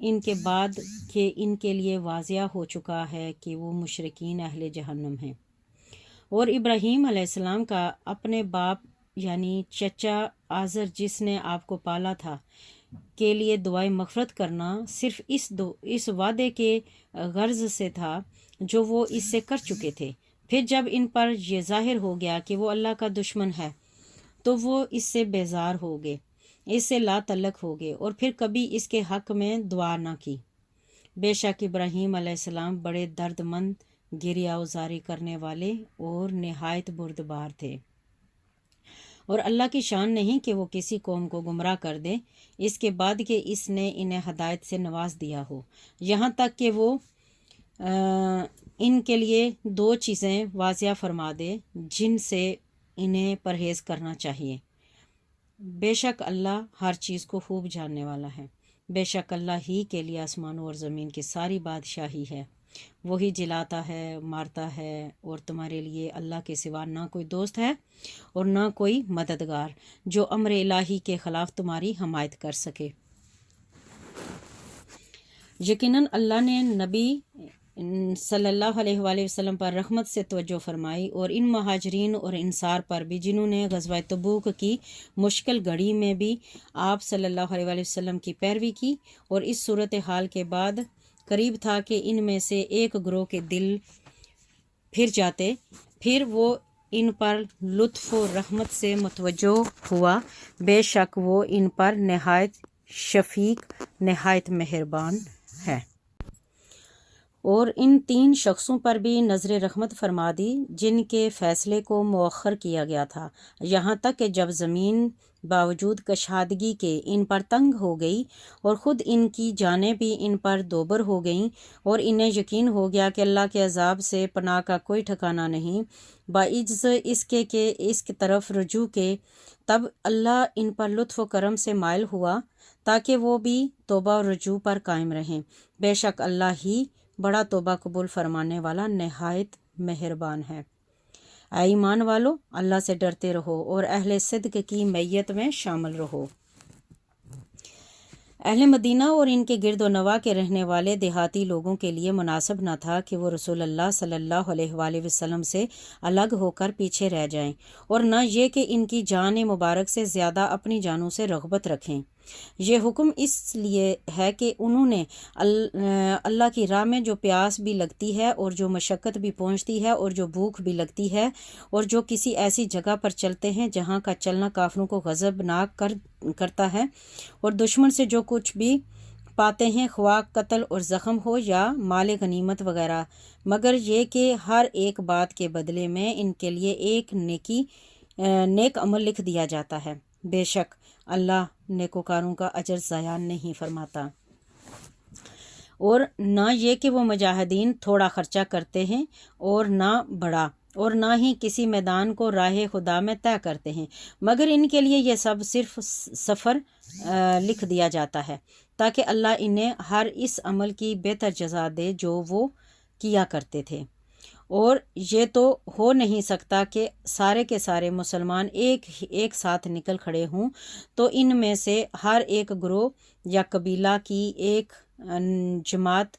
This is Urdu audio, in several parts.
ان کے بعد کہ ان کے لیے واضح ہو چکا ہے کہ وہ مشرکین اہل جہنم ہیں۔ اور ابراہیم علیہ السلام کا اپنے باپ یعنی چچا آزر جس نے آپ کو پالا تھا کے لیے دعائیں مغفرت کرنا صرف اس وعدے کے غرض سے تھا جو وہ اس سے کر چکے تھے۔ پھر جب ان پر یہ ظاہر ہو گیا کہ وہ اللہ کا دشمن ہے تو وہ اس سے بیزار ہو گئے، اس سے لا تعلق ہو گئے اور پھر کبھی اس کے حق میں دعا نہ کی۔ بے شک ابراہیم علیہ السلام بڑے درد مند، گریہ وزاری کرنے والے اور نہایت بردبار تھے۔ اور اللہ کی شان نہیں کہ وہ کسی قوم کو گمراہ کر دے اس کے بعد کہ اس نے انہیں ہدایت سے نواز دیا ہو، یہاں تک کہ وہ ان کے لیے دو چیزیں واضح فرما دے جن سے انہیں پرہیز کرنا چاہیے۔ بے شک اللہ ہر چیز کو خوب جاننے والا ہے۔ بے شک اللہ ہی کے لیے آسمانوں اور زمین کی ساری بادشاہی ہے، وہی جلاتا ہے، مارتا ہے، اور تمہارے لیے اللہ کے سوا نہ کوئی دوست ہے اور نہ کوئی مددگار جو امر الہی کے خلاف تمہاری حمایت کر سکے۔ یقیناً اللہ نے نبی صلی اللہ علیہ وآلہ وسلم پر رحمت سے توجہ فرمائی اور ان مہاجرین اور انصار پر بھی جنہوں نے غزوہ تبوک کی مشکل گھڑی میں بھی آپ صلی اللہ علیہ وآلہ وسلم کی پیروی کی، اور اس صورتحال کے بعد قریب تھا کہ ان میں سے ایک گروہ کے دل پھر جاتے، پھر وہ ان پر لطف و رحمت سے متوجہ ہوا۔ بے شک وہ ان پر نہایت شفیق، نہایت مہربان ہے۔ اور ان تین شخصوں پر بھی نظر رحمت فرما دی جن کے فیصلے کو مؤخر کیا گیا تھا، یہاں تک کہ جب زمین باوجود کشادگی کے ان پر تنگ ہو گئی اور خود ان کی جانیں بھی ان پر دوبر ہو گئیں اور انہیں یقین ہو گیا کہ اللہ کے عذاب سے پناہ کا کوئی ٹھکانہ نہیں، باعث اس کے کہ اس کی طرف رجوع کے، تب اللہ ان پر لطف و کرم سے مائل ہوا تاکہ وہ بھی توبہ اور رجوع پر قائم رہیں۔ بے شک اللہ ہی بڑا توبہ قبول فرمانے والا، نہایت مہربان ہے۔ اے ایمان والو، اللہ سے ڈرتے رہو اور اہل صدق کی میت میں شامل رہو۔ اہل مدینہ اور ان کے گرد و نواح کے رہنے والے دیہاتی لوگوں کے لیے مناسب نہ تھا کہ وہ رسول اللہ صلی اللہ علیہ وآلہ وسلم سے الگ ہو کر پیچھے رہ جائیں، اور نہ یہ کہ ان کی جان مبارک سے زیادہ اپنی جانوں سے رغبت رکھیں۔ یہ حکم اس لیے ہے کہ انہوں نے اللہ کی راہ میں جو پیاس بھی لگتی ہے اور جو مشقت بھی پہنچتی ہے اور جو بھوک بھی لگتی ہے اور جو کسی ایسی جگہ پر چلتے ہیں جہاں کا چلنا کافروں کو غضبناک کرتا ہے، اور دشمن سے جو کچھ بھی پاتے ہیں خواہ قتل اور زخم ہو یا مال غنیمت وغیرہ، مگر یہ کہ ہر ایک بات کے بدلے میں ان کے لیے ایک نیک عمل لکھ دیا جاتا ہے۔ بے شک اللہ نیکوکاروں کا اجر ضائع نہیں فرماتا۔ اور نہ یہ کہ وہ مجاہدین تھوڑا خرچہ کرتے ہیں اور نہ بڑا، اور نہ ہی کسی میدان کو راہ خدا میں طے کرتے ہیں، مگر ان کے لیے یہ سب صرف سفر لکھ دیا جاتا ہے تاکہ اللہ انہیں ہر اس عمل کی بہتر جزا دے جو وہ کیا کرتے تھے۔ اور یہ تو ہو نہیں سکتا کہ سارے کے سارے مسلمان ایک ساتھ نکل کھڑے ہوں، تو ان میں سے ہر ایک گروہ یا قبیلہ کی ایک جماعت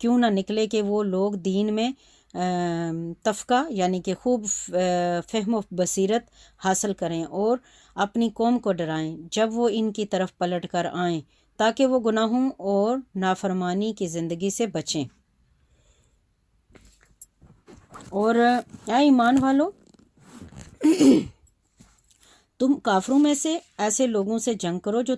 کیوں نہ نکلے کہ وہ لوگ دین میں تفقہ یعنی کہ خوب فہم و بصیرت حاصل کریں اور اپنی قوم کو ڈرائیں جب وہ ان کی طرف پلٹ کر آئیں، تاکہ وہ گناہوں اور نافرمانی کی زندگی سے بچیں۔ اور اے ایمان والو، تم کافروں میں سے ایسے لوگوں سے جنگ کرو جو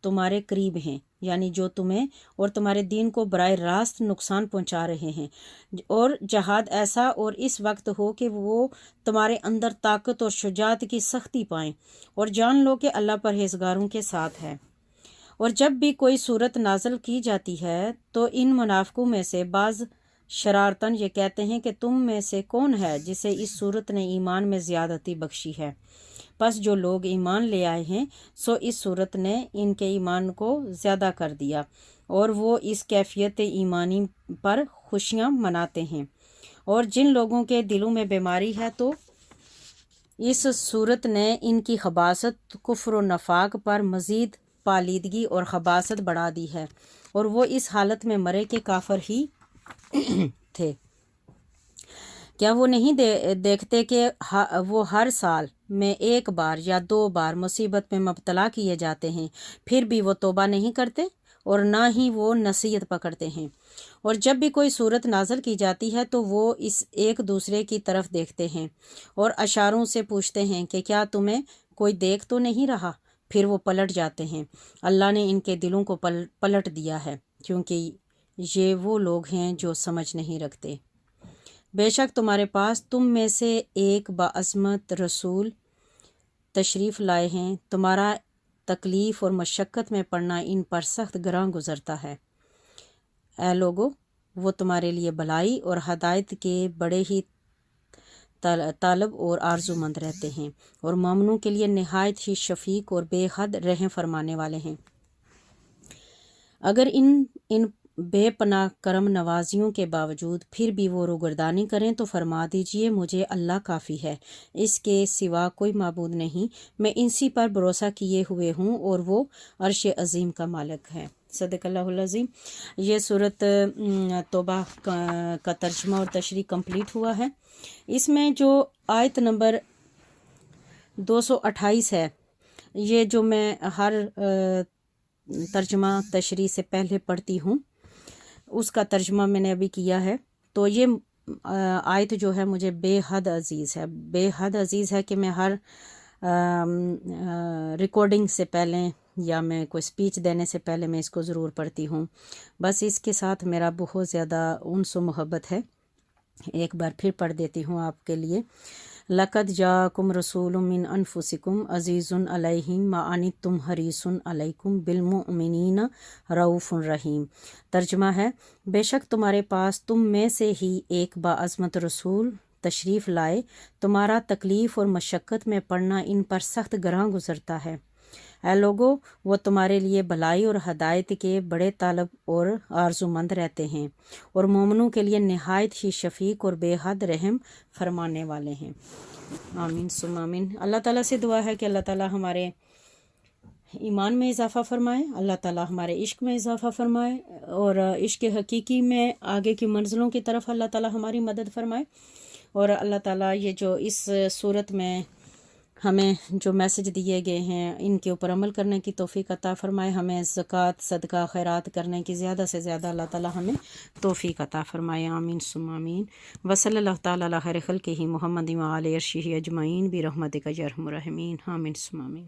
تمہارے قریب ہیں، یعنی جو تمہیں اور تمہارے دین کو براہ راست نقصان پہنچا رہے ہیں، اور جہاد ایسا اور اس وقت ہو کہ وہ تمہارے اندر طاقت اور شجاعت کی سختی پائیں، اور جان لو کہ اللہ پرہیزگاروں کے ساتھ ہے۔ اور جب بھی کوئی صورت نازل کی جاتی ہے تو ان منافقوں میں سے بعض شرارتاً یہ کہتے ہیں کہ تم میں سے کون ہے جسے اس صورت نے ایمان میں زیادتی بخشی ہے؟ پس جو لوگ ایمان لے آئے ہیں سو اس صورت نے ان کے ایمان کو زیادہ کر دیا، اور وہ اس کیفیت ایمانی پر خوشیاں مناتے ہیں۔ اور جن لوگوں کے دلوں میں بیماری ہے تو اس صورت نے ان کی خباثت، کفر و نفاق پر مزید پالیدگی اور خباثت بڑھا دی ہے، اور وہ اس حالت میں مرے کہ کافر ہی تھے۔ کیا وہ نہیں دیکھتے کہ وہ ہر سال میں ایک بار یا 2 بار مصیبت میں مبتلا کیے جاتے ہیں، پھر بھی وہ توبہ نہیں کرتے اور نہ ہی وہ نصیحت پکڑتے ہیں، اور جب بھی کوئی صورت نازل کی جاتی ہے تو وہ اس ایک دوسرے کی طرف دیکھتے ہیں اور اشاروں سے پوچھتے ہیں کہ کیا تمہیں کوئی دیکھ تو نہیں رہا، پھر وہ پلٹ جاتے ہیں۔ اللہ نے ان کے دلوں کو پلٹ دیا ہے، کیونکہ یہ وہ لوگ ہیں جو سمجھ نہیں رکھتے۔ بے شک تمہارے پاس تم میں سے ایک باعظمت رسول تشریف لائے ہیں، تمہارا تکلیف اور مشقت میں پڑنا ان پر سخت گراں گزرتا ہے۔ اے لوگو، وہ تمہارے لیے بھلائی اور ہدایت کے بڑے ہی طالب اور آرزو مند رہتے ہیں، اور مومنوں کے لیے نہایت ہی شفیق اور بے حد رحم فرمانے والے ہیں۔ اگر ان بے پناہ کرم نوازیوں کے باوجود پھر بھی وہ روگردانی کریں تو فرما دیجئے مجھے اللہ کافی ہے، اس کے سوا کوئی معبود نہیں، میں اسی پر بھروسہ کیے ہوئے ہوں اور وہ عرش عظیم کا مالک ہے۔ صدق اللہ العظیم۔ یہ سورۃ توبہ کا ترجمہ اور تشریح کمپلیٹ ہوا ہے۔ اس میں جو آیت نمبر 228 ہے، یہ جو میں ہر ترجمہ تشریح سے پہلے پڑھتی ہوں، اس کا ترجمہ میں نے ابھی کیا ہے۔ تو یہ آیت جو ہے مجھے بے حد عزیز ہے، بے حد عزیز ہے کہ میں ہر ریکارڈنگ سے پہلے یا میں کوئی سپیچ دینے سے پہلے میں اس کو ضرور پڑھتی ہوں۔ بس اس کے ساتھ میرا بہت زیادہ انس و محبت ہے۔ ایک بار پھر پڑھ دیتی ہوں آپ کے لیے۔ لَقَدْ جَاءَكُمْ رَسُولٌ مِّنْ أَنفُسِكُمْ عَزِيزٌ عَلَيْهِ مَا عَنِتُّمْ حَرِيصٌ عَلَيْكُمْ بِالْمُؤْمِنِينَ رَءُوفٌ رَحِيمٌ۔ ترجمہ ہے، بے شک تمہارے پاس تم میں سے ہی ایک باعظمت رسول تشریف لائے، تمہارا تکلیف اور مشقت میں پڑنا ان پر سخت گراں گزرتا ہے۔ اے لوگو، وہ تمہارے لیے بھلائی اور ہدایت کے بڑے طالب اور آرزو مند رہتے ہیں، اور مومنوں کے لیے نہایت ہی شفیق اور بے حد رحم فرمانے والے ہیں۔ آمین ثم آمین۔ اللہ تعالیٰ سے دعا ہے کہ اللہ تعالیٰ ہمارے ایمان میں اضافہ فرمائے، اللہ تعالیٰ ہمارے عشق میں اضافہ فرمائے، اور عشق حقیقی میں آگے کی منزلوں کی طرف اللہ تعالیٰ ہماری مدد فرمائے، اور اللہ تعالیٰ یہ جو اس صورت میں ہمیں جو میسج دیے گئے ہیں ان کے اوپر عمل کرنے کی توفیق عطا فرمائے، ہمیں زکوٰۃ صدقہ خیرات کرنے کی زیادہ سے زیادہ اللہ تعالیٰ ہمیں توفیق عطا فرمائے۔ آمین ثم آمین۔ وصلی اللہ تعالیٰ علی خیر خلقہ محمد و علی عرشہ اجمعین برحمتک یا ارحم الراحمین۔ آمین ثم آمین۔